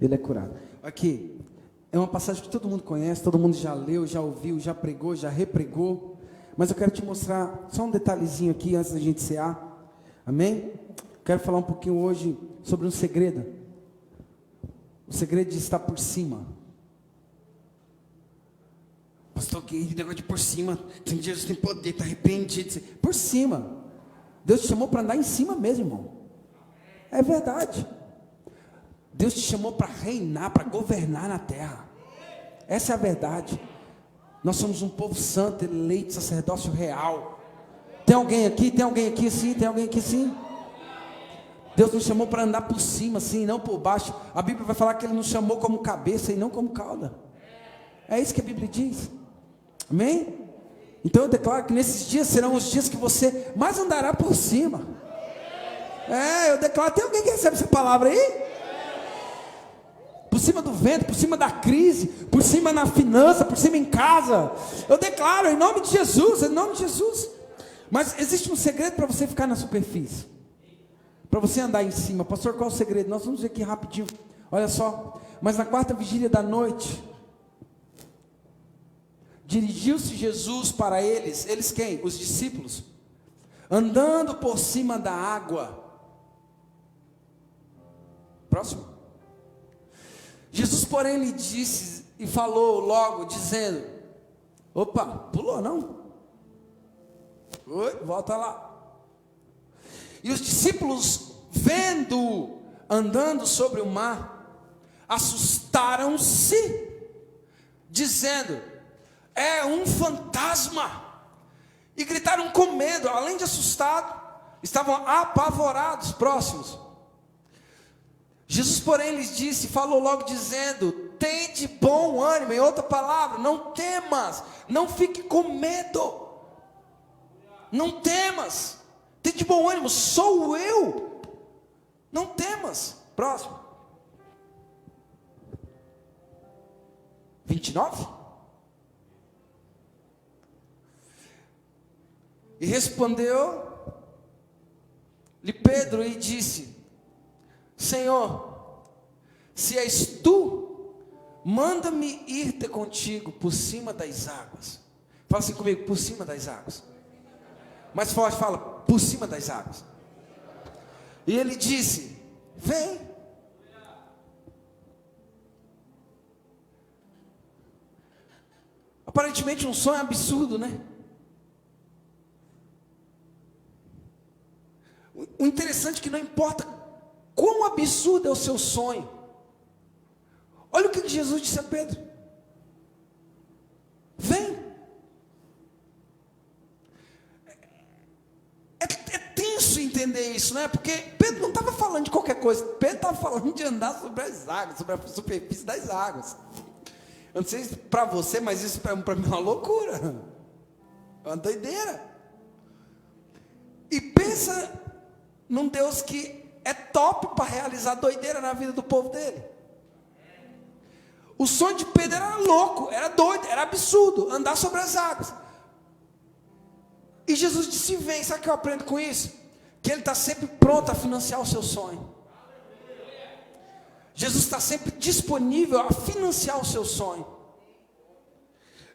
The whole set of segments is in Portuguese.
Ele é curado. Aqui, é uma passagem que todo mundo conhece, todo mundo já leu, já ouviu, já pregou, já repregou. Mas eu quero te mostrar só um detalhezinho aqui antes da gente cear. Amém? Quero falar um pouquinho hoje sobre um segredo. O segredo de estar por cima. Pastor, que negócio de por cima. Tem Jesus, tem poder, está arrependido. Por cima. Deus te chamou para andar em cima mesmo, irmão. É verdade. Deus te chamou para reinar, para governar na terra. Essa é a verdade. Nós somos um povo santo, eleito, sacerdócio real. Tem alguém aqui? Tem alguém aqui sim? Tem alguém aqui sim? Deus nos chamou para andar por cima, sim, não por baixo. A Bíblia vai falar que Ele nos chamou como cabeça e não como cauda. É isso que a Bíblia diz. Amém? Então eu declaro que nesses dias serão os dias que você mais andará por cima. Eu declaro. Tem alguém que recebe essa palavra aí? Por cima do vento, por cima da crise, por cima na finança, por cima em casa. Eu declaro em nome de Jesus, em nome de Jesus. Mas existe um segredo para você ficar na superfície, para você andar em cima. Pastor, qual é o segredo? Nós vamos ver aqui rapidinho. Olha só. Mas na quarta vigília da noite, dirigiu-se Jesus para eles. Eles quem? Os discípulos. Andando por cima da água. Próximo. Jesus, porém, lhe disse e falou logo, dizendo: opa, pulou não? Oi, volta lá. E os discípulos, vendo andando sobre o mar, assustaram-se, dizendo: é um fantasma. E gritaram com medo. Além de assustado, estavam apavorados. Próximos. Jesus, porém, lhes disse, falou logo dizendo: tende bom ânimo. Em outra palavra, não temas, não fique com medo, não temas, tende bom ânimo, sou eu, não temas. Próximo. 29. E respondeu-lhe Pedro e disse: Senhor, se és tu, manda-me ir ter contigo por cima das águas. Fala assim comigo: por cima das águas. Mais forte, fala: por cima das águas. E ele disse: vem. Aparentemente um sonho absurdo, né? O interessante é que não importa quão absurdo é o seu sonho. Olha o que Jesus disse a Pedro: vem. É tenso entender isso, né? Porque Pedro não estava falando de qualquer coisa. Pedro estava falando de andar sobre as águas, sobre a superfície das águas. Eu não sei se para você, mas isso para mim é uma loucura, é uma doideira. E pensa num Deus que é top para realizar doideira na vida do povo dele. O sonho de Pedro era louco, era doido, era absurdo, andar sobre as águas. E Jesus disse: vem. Sabe o que eu aprendo com isso? Que Ele está sempre pronto a financiar o seu sonho. Jesus está sempre disponível a financiar o seu sonho.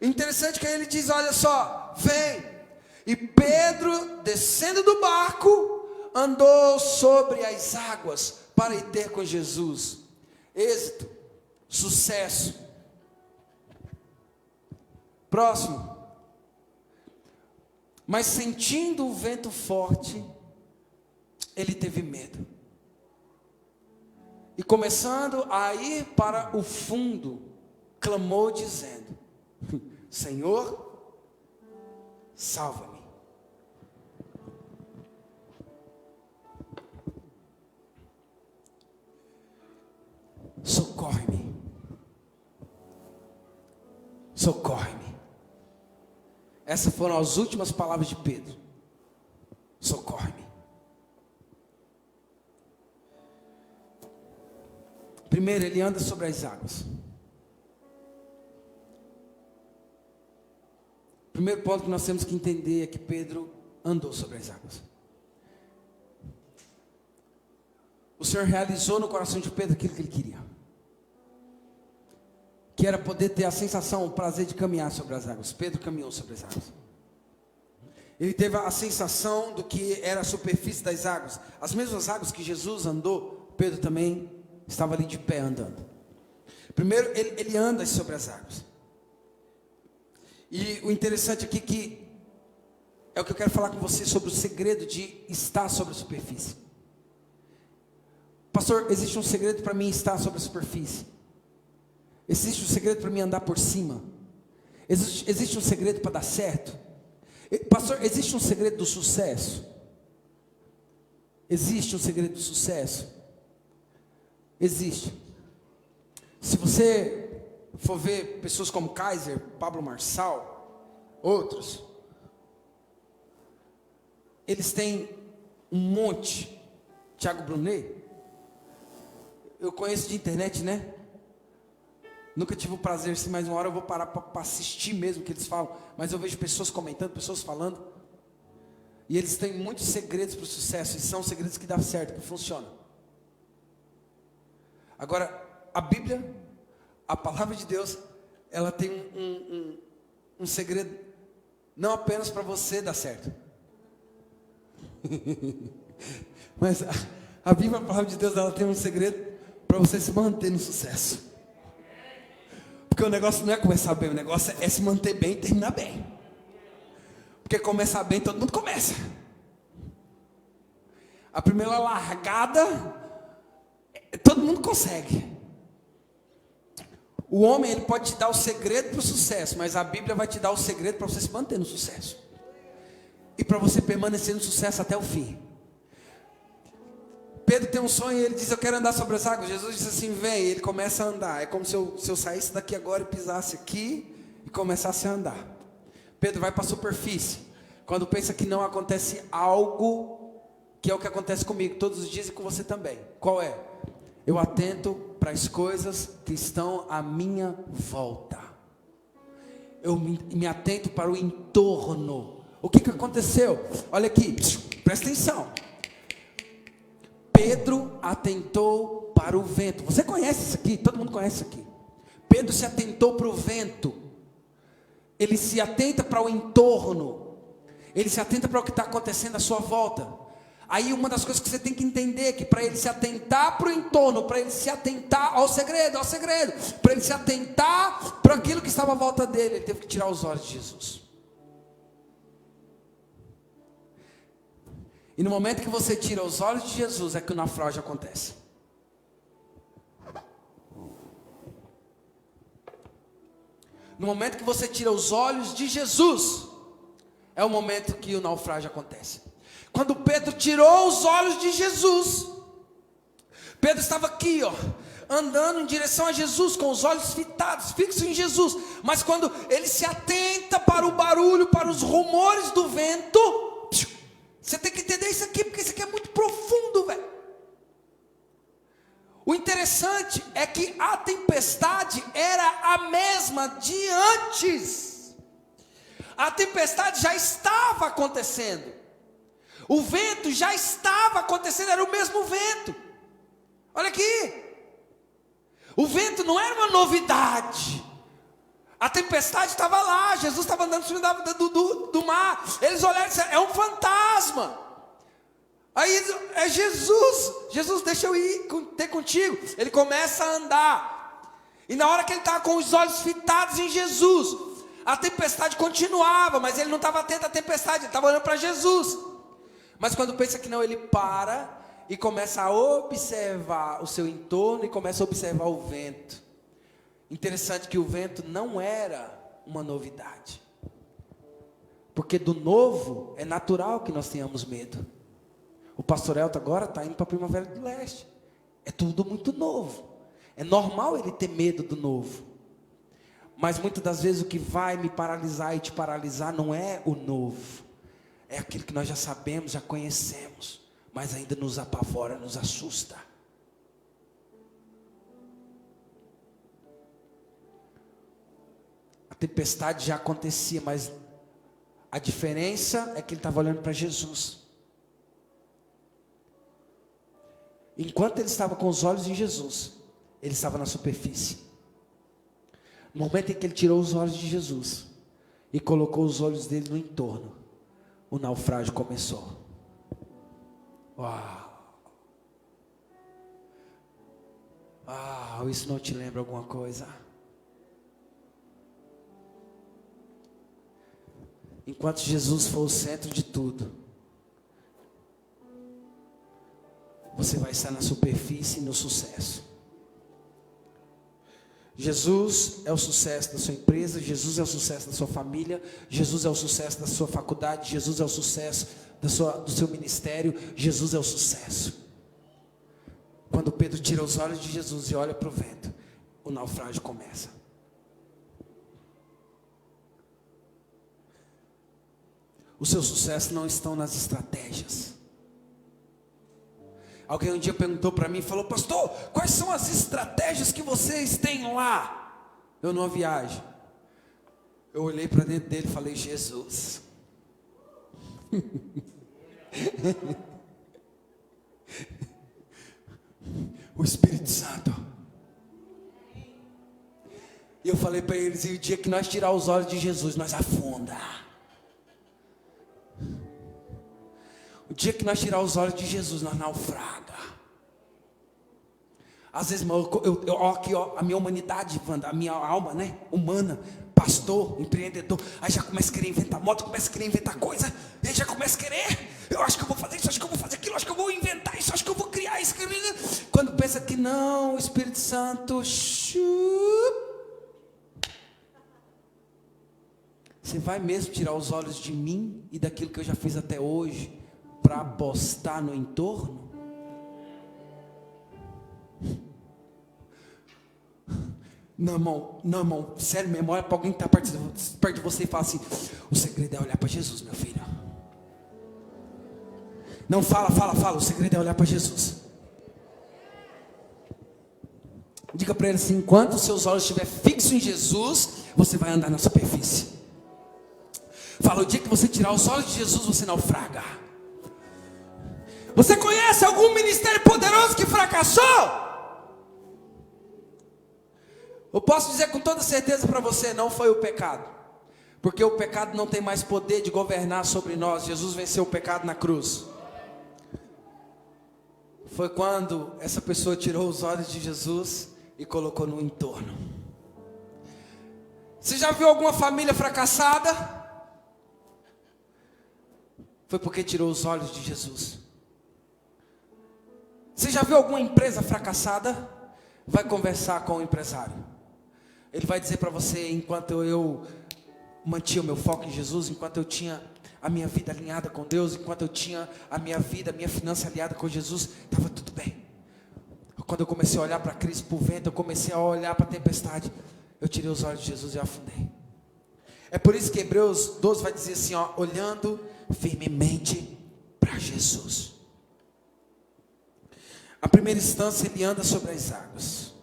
O interessante é que Ele diz: olha só, vem. E Pedro, descendo do barco, andou sobre as águas para ir ter com Jesus. Êxito, sucesso. Próximo. Mas sentindo o vento forte, ele teve medo. E começando a ir para o fundo, clamou dizendo: Senhor, salva-me. Socorre-me. Socorre-me. Essas foram as últimas palavras de Pedro. Socorre-me. Primeiro, ele anda sobre as águas. Primeiro ponto que nós temos que entender é que Pedro andou sobre as águas. O Senhor realizou no coração de Pedro aquilo que ele queria. que era poder ter a sensação, o prazer de caminhar sobre as águas. Pedro caminhou sobre as águas. Ele teve a sensação do que era a superfície das águas. As mesmas águas que Jesus andou, Pedro também estava ali de pé andando. Primeiro, ele anda sobre as águas. E o interessante aqui que é o que eu quero falar com você sobre o segredo de estar sobre a superfície. Pastor, existe um segredo para mim estar sobre a superfície. Existe um segredo para mim andar por cima. Existe um segredo para dar certo. Pastor, existe um segredo do sucesso? Existe um segredo do sucesso? Existe. Se você for ver pessoas como Kaiser, Pablo Marçal, outros, eles têm um monte. Thiago Brunet, eu conheço de internet, né? Nunca tive o prazer, se mais uma hora eu vou parar para assistir mesmo o que eles falam. Mas eu vejo pessoas comentando, pessoas falando. E eles têm muitos segredos para o sucesso. E são segredos que dão certo, que funcionam. Agora, a Bíblia, a palavra de Deus, ela tem um segredo. Não apenas para você dar certo. Mas a Bíblia, a palavra de Deus, ela tem um segredo para você se manter no sucesso. Porque o negócio não é começar bem, o negócio é se manter bem e terminar bem. Porque começar bem, todo mundo começa. A primeira largada, todo mundo consegue. O homem, ele pode te dar o segredo para o sucesso, mas a Bíblia vai te dar o segredo para você se manter no sucesso. E para você permanecer no sucesso até o fim. Pedro tem um sonho e ele diz, eu quero andar sobre as águas. Jesus disse assim, vem, e ele começa a andar. É como se eu saísse daqui agora e pisasse aqui e começasse a andar. Pedro vai para a superfície. Quando pensa que não acontece algo, que é o que acontece comigo todos os dias e com você também. Qual é? Eu atento para as coisas que estão à minha volta. Eu me atento para o entorno. O que aconteceu? Olha aqui, presta atenção. Pedro atentou para o vento. Você conhece isso aqui? Todo mundo conhece isso aqui. Pedro se atentou para o vento. Ele se atenta para o entorno. Ele se atenta para o que está acontecendo à sua volta. Aí uma das coisas que você tem que entender é que para ele se atentar para o entorno, para ele se atentar ao segredo, para ele se atentar para aquilo que estava à volta dele, ele teve que tirar os olhos de Jesus. E no momento que você tira os olhos de Jesus, é que o naufrágio acontece. No momento que você tira os olhos de Jesus, é o momento que o naufrágio acontece. Quando Pedro tirou os olhos de Jesus, Pedro estava aqui, andando em direção a Jesus, com os olhos fixos em Jesus. Mas quando ele se atenta para o barulho, para os rumores do vento, você tem que entender isso aqui, porque isso aqui é muito profundo, velho. O interessante é que a tempestade era a mesma de antes. A tempestade já estava acontecendo. O vento já estava acontecendo, era o mesmo vento. Olha aqui. O vento não era uma novidade. A tempestade estava lá, Jesus estava andando sobre do mar. Eles olharam e disseram, é um fantasma. Aí é Jesus. Jesus, deixa eu ir ter contigo. Ele começa a andar. E na hora que ele estava com os olhos fitados em Jesus, a tempestade continuava, mas ele não estava atento à tempestade, ele estava olhando para Jesus. Mas quando pensa que não, ele para e começa a observar o seu entorno e começa a observar o vento. Interessante que o vento não era uma novidade. Porque do novo é natural que nós tenhamos medo. O pastor Elton agora está indo para a Primavera do Leste. É tudo muito novo. É normal ele ter medo do novo. Mas muitas das vezes o que vai me paralisar e te paralisar não é o novo. É aquilo que nós já sabemos, já conhecemos. Mas ainda nos apavora, nos assusta. A tempestade já acontecia, mas a diferença é que ele estava olhando para Jesus. Enquanto ele estava com os olhos em Jesus, ele estava na superfície. No momento em que ele tirou os olhos de Jesus e colocou os olhos dele no entorno, o naufrágio começou. Uau! Uau, isso não te lembra alguma coisa? Enquanto Jesus for o centro de tudo, você vai estar na superfície e no sucesso. Jesus é o sucesso da sua empresa, Jesus é o sucesso da sua família, Jesus é o sucesso da sua faculdade, Jesus é o sucesso do seu ministério, Jesus é o sucesso. Quando Pedro tira os olhos de Jesus e olha para o vento, o naufrágio começa. O seu sucesso não está nas estratégias. Alguém um dia perguntou para mim, falou: pastor, quais são as estratégias que vocês têm lá? Eu numa viagem. Eu olhei para dentro dele e falei: Jesus. O Espírito Santo. E eu falei para eles: e o dia que nós tirar os olhos de Jesus, nós afunda. O dia que nós tirar os olhos de Jesus, nós naufraga. Às vezes, aqui, a minha humanidade, a minha alma, né, humana, pastor, empreendedor, aí já começa a querer inventar moto, começa a querer inventar coisa, aí já começa a querer, eu acho que eu vou fazer isso, acho que eu vou fazer aquilo, acho que eu vou inventar isso, acho que eu vou criar isso. Quando pensa que não, o Espírito Santo, você vai mesmo tirar os olhos de mim e daquilo que eu já fiz até hoje, para apostar no entorno? Não, irmão, sério mesmo, olha para alguém que está perto de você e fala assim: o segredo é olhar para Jesus, meu filho. Não, fala, o segredo é olhar para Jesus. Diga para ele assim: enquanto os seus olhos estiverem fixos em Jesus, você vai andar na superfície. Fala: o dia que você tirar os olhos de Jesus, você naufraga. Você conhece algum ministério poderoso que fracassou? Eu posso dizer com toda certeza para você: não foi o pecado, porque o pecado não tem mais poder de governar sobre nós. Jesus venceu o pecado na cruz. Foi quando essa pessoa tirou os olhos de Jesus e colocou no entorno. Você já viu alguma família fracassada? Foi porque tirou os olhos de Jesus. Você já viu alguma empresa fracassada? Vai conversar com o empresário. Ele vai dizer para você: enquanto eu mantinha o meu foco em Jesus, enquanto eu tinha a minha vida alinhada com Deus, enquanto eu tinha a minha vida, a minha finança alinhada com Jesus, estava tudo bem. Quando eu comecei a olhar para a crise, para o vento, eu comecei a olhar para a tempestade, eu tirei os olhos de Jesus e afundei. É por isso que Hebreus 12 vai dizer assim, olhando firmemente para Jesus. A primeira instância, ele anda sobre as águas.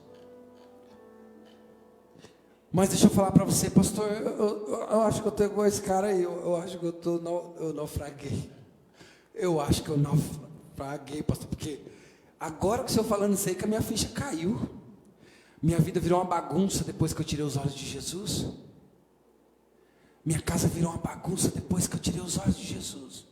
Mas deixa eu falar para você, pastor, eu acho que eu estou igual esse cara aí, eu acho que eu naufraguei. Eu acho que eu naufraguei, pastor, porque agora que o senhor falando isso aí, que a minha ficha caiu. Minha vida virou uma bagunça depois que eu tirei os olhos de Jesus. Minha casa virou uma bagunça depois que eu tirei os olhos de Jesus.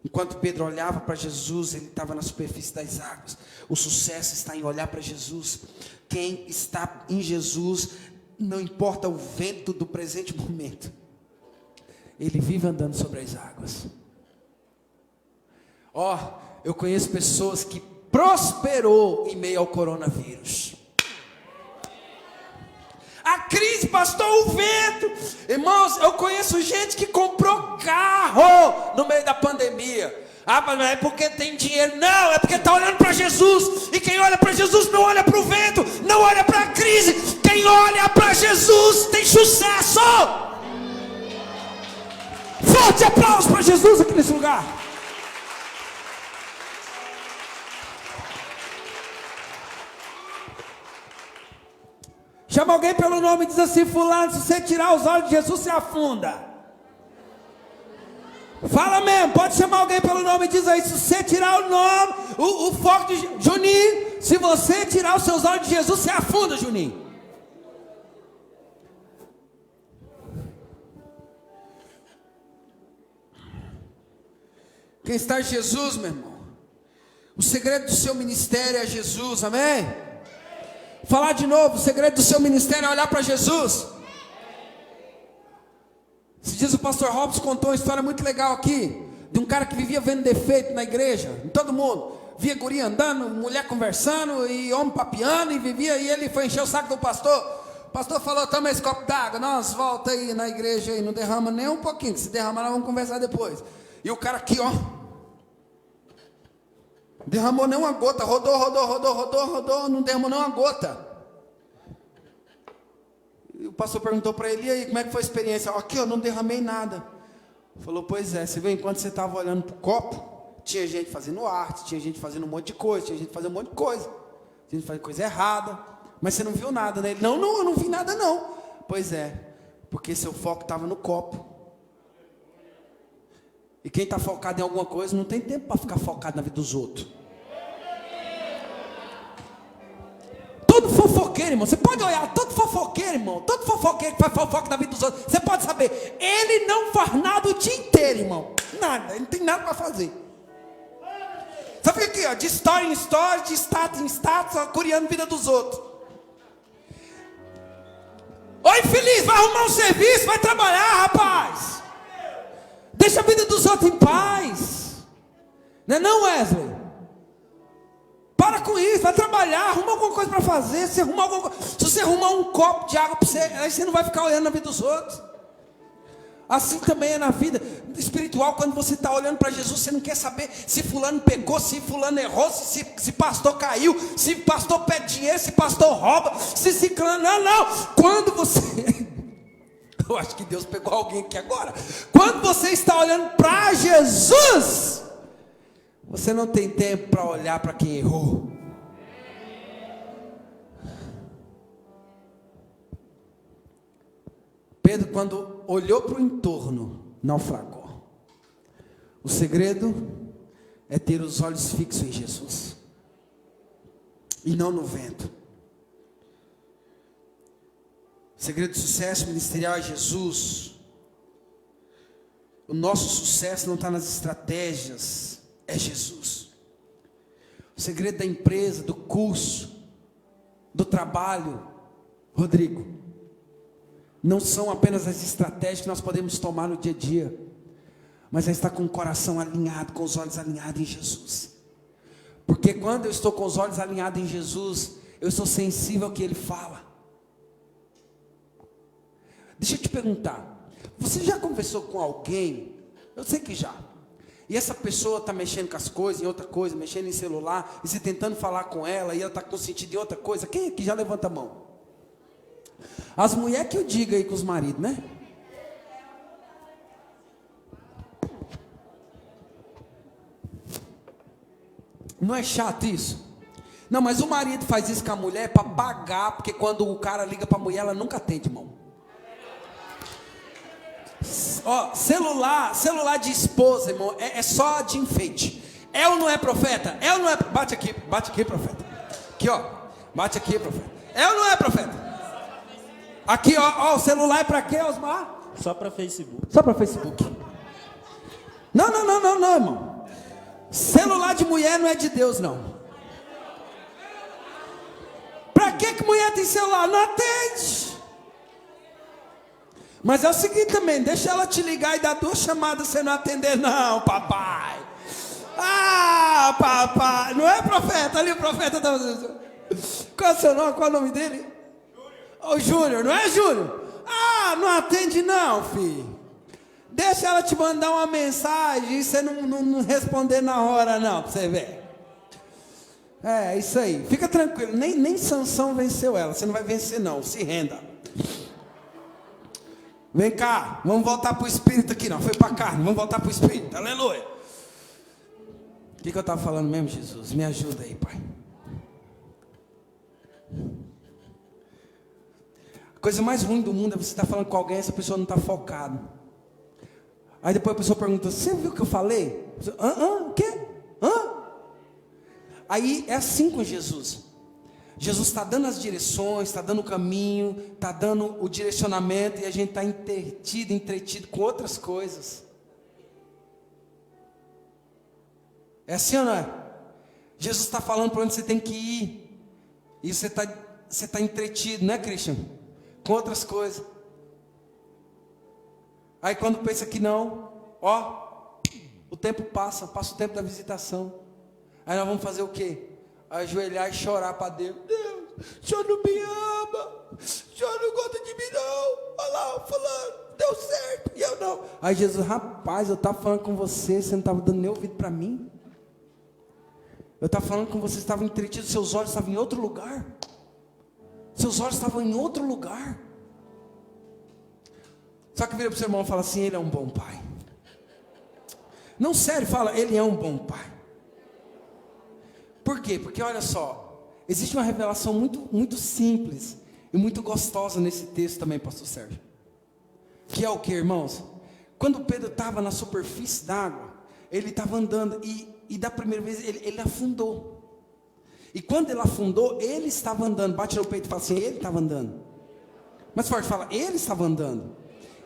Enquanto Pedro olhava para Jesus, ele estava na superfície das águas. O sucesso está em olhar para Jesus. Quem está em Jesus, não importa o vento do presente momento, ele vive andando sobre as águas. Eu conheço pessoas que prosperou em meio ao coronavírus. A crise, pastor, o vento. Irmãos, eu conheço gente que comprou carro no meio da pandemia. Mas não é porque tem dinheiro, não, é porque está olhando para Jesus. E quem olha para Jesus não olha para o vento, não olha para a crise. Quem olha para Jesus tem sucesso. Forte aplauso para Jesus aqui nesse lugar. Chama alguém pelo nome e diz assim: fulano, se você tirar os olhos de Jesus, você afunda. Fala mesmo, pode chamar alguém pelo nome e diz aí: se você tirar o nome, o foco de Juninho, se você tirar os seus olhos de Jesus, você afunda, Juninho. Quem está em Jesus, meu irmão, o segredo do seu ministério é Jesus, amém? Falar de novo, o segredo do seu ministério é olhar para Jesus. Esses dias o pastor Robson contou uma história muito legal aqui, de um cara que vivia vendo defeito na igreja, em todo mundo. Via guria andando, mulher conversando, e homem papiando, e ele foi encher o saco do pastor. O pastor falou, toma esse copo d'água, nós volta aí na igreja, aí, não derrama nem um pouquinho, que se derramar nós vamos conversar depois. E o cara aqui, ó, derramou nem uma gota, rodou, não derramou nem uma gota. E o pastor perguntou para ele, e aí, como é que foi a experiência? Aqui, eu não derramei nada. Falou, pois é, você vê, enquanto você estava olhando para o copo, tinha gente fazendo arte, tinha gente fazendo um monte de coisa, tinha gente fazendo um monte de coisa, tinha gente fazendo coisa errada, mas você não viu nada, né? Ele, não, eu não vi nada não. Pois é, porque seu foco estava no copo. E quem está focado em alguma coisa, não tem tempo para ficar focado na vida dos outros. Todo fofoqueiro, irmão, você pode olhar, todo fofoqueiro, irmão, todo fofoqueiro que faz fofoca na vida dos outros, você pode saber, ele não faz nada o dia inteiro, irmão, nada, ele não tem nada para fazer. Só fica aqui, ó, de história em história, de status em status, ó, curiando a vida dos outros. Ô infeliz, vai arrumar um serviço, vai trabalhar, rapaz. Deixa a vida dos outros em paz. Não é não, Wesley? Para com isso, vai trabalhar, arruma alguma coisa para fazer. Se você arrumar um copo de água para você, aí você não vai ficar olhando na vida dos outros. Assim também é na vida espiritual, quando você está olhando para Jesus, você não quer saber se fulano pecou, se fulano errou, se pastor caiu, se pastor pede dinheiro, se pastor rouba, se ciclano, não. Quando você... Eu acho que Deus pegou alguém aqui agora. Quando você está olhando para Jesus, você não tem tempo para olhar para quem errou. Pedro, quando olhou para o entorno, naufragou. O segredo é ter os olhos fixos em Jesus e não no vento. O segredo do sucesso ministerial é Jesus. O nosso sucesso não está nas estratégias, é Jesus. O segredo da empresa, do curso, do trabalho, Rodrigo, não são apenas as estratégias que nós podemos tomar no dia a dia, mas é estar com o coração alinhado, com os olhos alinhados em Jesus. Porque quando eu estou com os olhos alinhados em Jesus, eu sou sensível ao que Ele fala. Deixa eu te perguntar, você já conversou com alguém? Eu sei que já. E essa pessoa está mexendo com as coisas, em outra coisa, mexendo em celular, e você tentando falar com ela, e ela está com sentido em outra coisa. Quem aqui já levanta a mão? As mulheres que eu digo aí com os maridos, né? Não é chato isso? Não, mas o marido faz isso com a mulher para pagar, porque quando o cara liga para a mulher, ela nunca atende, irmão. Ó, celular de esposa, irmão, é só de enfeite. É ou não é profeta? É ou não é? Bate aqui, profeta. Aqui, ó, bate aqui, profeta. É ou não é, profeta? Aqui, ó, o celular é para quê, Osmar? Só para Facebook. Só para Facebook. Não, irmão. Celular de mulher não é de Deus, não. Para que mulher tem celular? Não atende. Mas é o seguinte também, deixa ela te ligar e dar 2 chamadas, você não atender, não, papai. Ah, papai. Não é profeta? Ali o profeta está... Qual é o seu nome? Qual é o nome dele? Ô, Júnior, não é Júnior? Ah, não atende não, filho. Deixa ela te mandar uma mensagem e você não responder na hora não, pra você ver. É, isso aí. Fica tranquilo, nem Sansão venceu ela, você não vai vencer não, se renda. Vem cá, vamos voltar para o Espírito aqui, não foi para a carne, vamos voltar para o Espírito, aleluia. O que eu estava falando mesmo, Jesus? Me ajuda aí, Pai. A coisa mais ruim do mundo é você estar falando com alguém e essa pessoa não está focada. Aí depois a pessoa pergunta, você viu o que eu falei? O quê? Aí é assim com Jesus. Jesus está dando as direções, está dando o caminho, está dando o direcionamento, e a gente está entretido com outras coisas. É assim ou não é? Jesus está falando para onde você tem que ir. E você está entretido, né, Christian? Com outras coisas. Aí quando pensa que não, o tempo passa o tempo da visitação. Aí nós vamos fazer o quê? Ajoelhar e chorar para Deus. Deus, o Senhor não me ama. O Senhor não gosta de mim não. Olha lá, fulano, deu certo e eu não. Aí Jesus, rapaz, eu estava falando com você não estava dando nem ouvido para mim. Eu estava falando com você, estava entretido, seus olhos estavam em outro lugar. Seus olhos estavam em outro lugar. Só que vira para o seu irmão e fala assim, ele é um bom pai. Não, sério, fala, ele é um bom pai. Por quê? Porque olha só, existe uma revelação muito simples e muito gostosa nesse texto também, pastor Sérgio. Que é o que, irmãos? Quando Pedro estava na superfície d'água, ele estava andando e da primeira vez ele afundou. E quando ele afundou, ele estava andando. Bate no peito e fala assim, ele estava andando. Mas forte, fala, ele estava andando.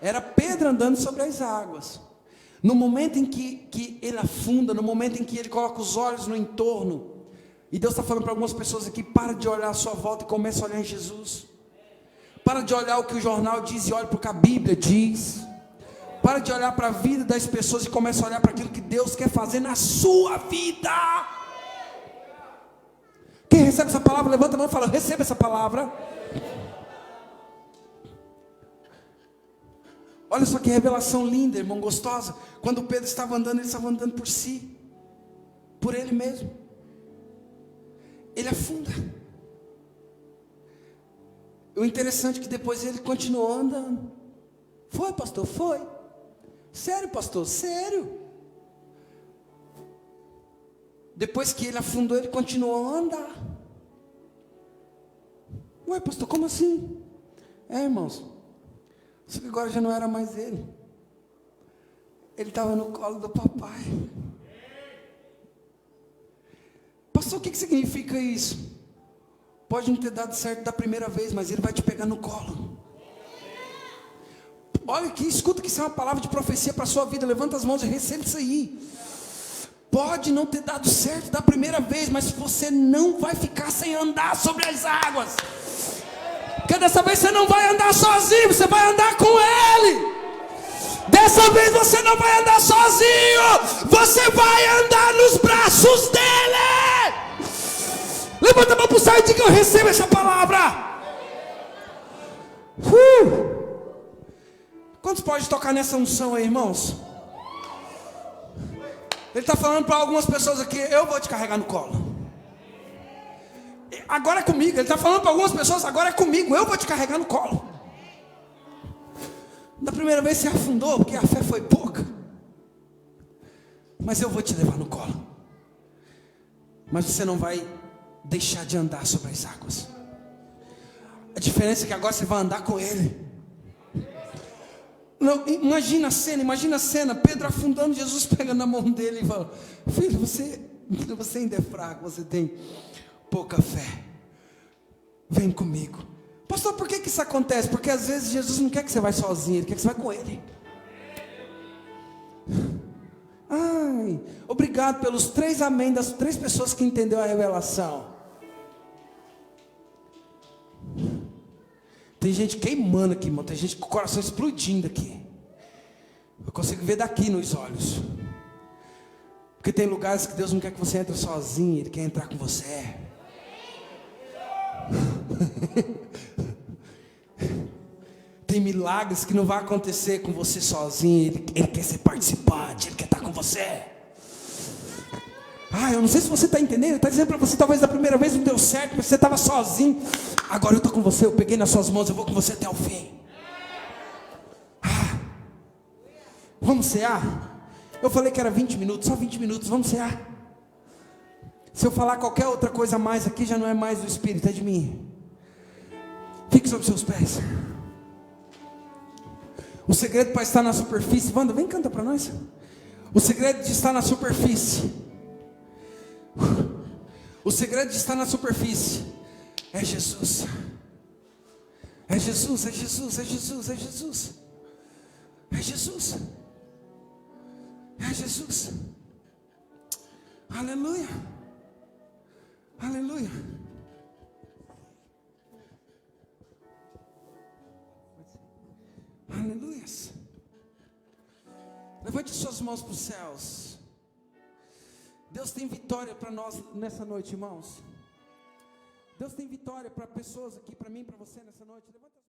Era Pedro andando sobre as águas. No momento em que ele afunda, no momento em que ele coloca os olhos no entorno, e Deus está falando para algumas pessoas aqui, para de olhar à sua volta e comece a olhar em Jesus. Para de olhar o que o jornal diz e olhe para o que a Bíblia diz. Para de olhar para a vida das pessoas e comece a olhar para aquilo que Deus quer fazer na sua vida. Quem recebe essa palavra, levanta a mão e fala, receba essa palavra. Olha só que revelação linda, irmão, gostosa. Quando Pedro estava andando, ele estava andando por si. Por ele mesmo. Ele afunda. O interessante é que depois ele continuou andando. Foi, pastor? Foi. Sério, pastor? Sério. Depois que ele afundou, ele continuou a andar. Ué, pastor, como assim? Irmãos, só que agora já não era mais ele. Ele estava no colo do papai. Pastor, o que significa isso? Pode não ter dado certo da primeira vez, mas ele vai te pegar no colo. Olha aqui, escuta que isso é uma palavra de profecia para a sua vida. Levanta as mãos e receba isso aí. Pode não ter dado certo da primeira vez, mas você não vai ficar sem andar sobre as águas. Porque dessa vez você não vai andar sozinho, você vai andar com ele. Dessa vez você não vai andar sozinho, você vai andar nos braços dele. Levanta a mão para o céu e diga, eu recebo essa palavra. Quantos podem tocar nessa unção aí, irmãos? Ele está falando para algumas pessoas aqui, eu vou te carregar no colo. Agora é comigo. Ele está falando para algumas pessoas, agora é comigo, eu vou te carregar no colo. Da primeira vez você afundou, porque a fé foi pouca. Mas eu vou te levar no colo. Mas você não vai deixar de andar sobre as águas. A diferença é que agora você vai andar com ele. Não, imagina a cena, Pedro afundando, Jesus pegando na mão dele e falando, filho, você ainda é fraco, você tem pouca fé, vem comigo. Pastor, por que isso acontece? Porque às vezes Jesus não quer que você vá sozinho, ele quer que você vá com ele. Ai, obrigado pelos 3 amém das 3 pessoas que entenderam a revelação. Tem gente queimando aqui, irmão. Tem gente com o coração explodindo aqui. Eu consigo ver daqui nos olhos. Porque tem lugares que Deus não quer que você entre sozinho, Ele quer entrar com você. Tem milagres que não vai acontecer com você sozinho. Ele quer ser participante, Ele quer estar com você. Eu não sei se você está entendendo. Ele está dizendo para você, talvez da primeira vez não deu certo, mas você estava sozinho. Agora eu estou com você, eu peguei nas suas mãos, eu vou com você até o fim. Vamos cear? Eu falei que era 20 minutos, só 20 minutos, vamos cear. Se eu falar qualquer outra coisa a mais aqui, já não é mais do Espírito, é de mim. Fique sobre seus pés. O segredo para estar na superfície, Wanda, vem canta para nós. O segredo de estar na superfície. O segredo de estar na superfície é Jesus. É Jesus, é Jesus, é Jesus, é Jesus. É Jesus. É Jesus. Aleluia. Aleluia. Aleluia. Levante suas mãos para os céus. Deus tem vitória para nós nessa noite, irmãos. Deus tem vitória para pessoas aqui, para mim, para você nessa noite. Levanta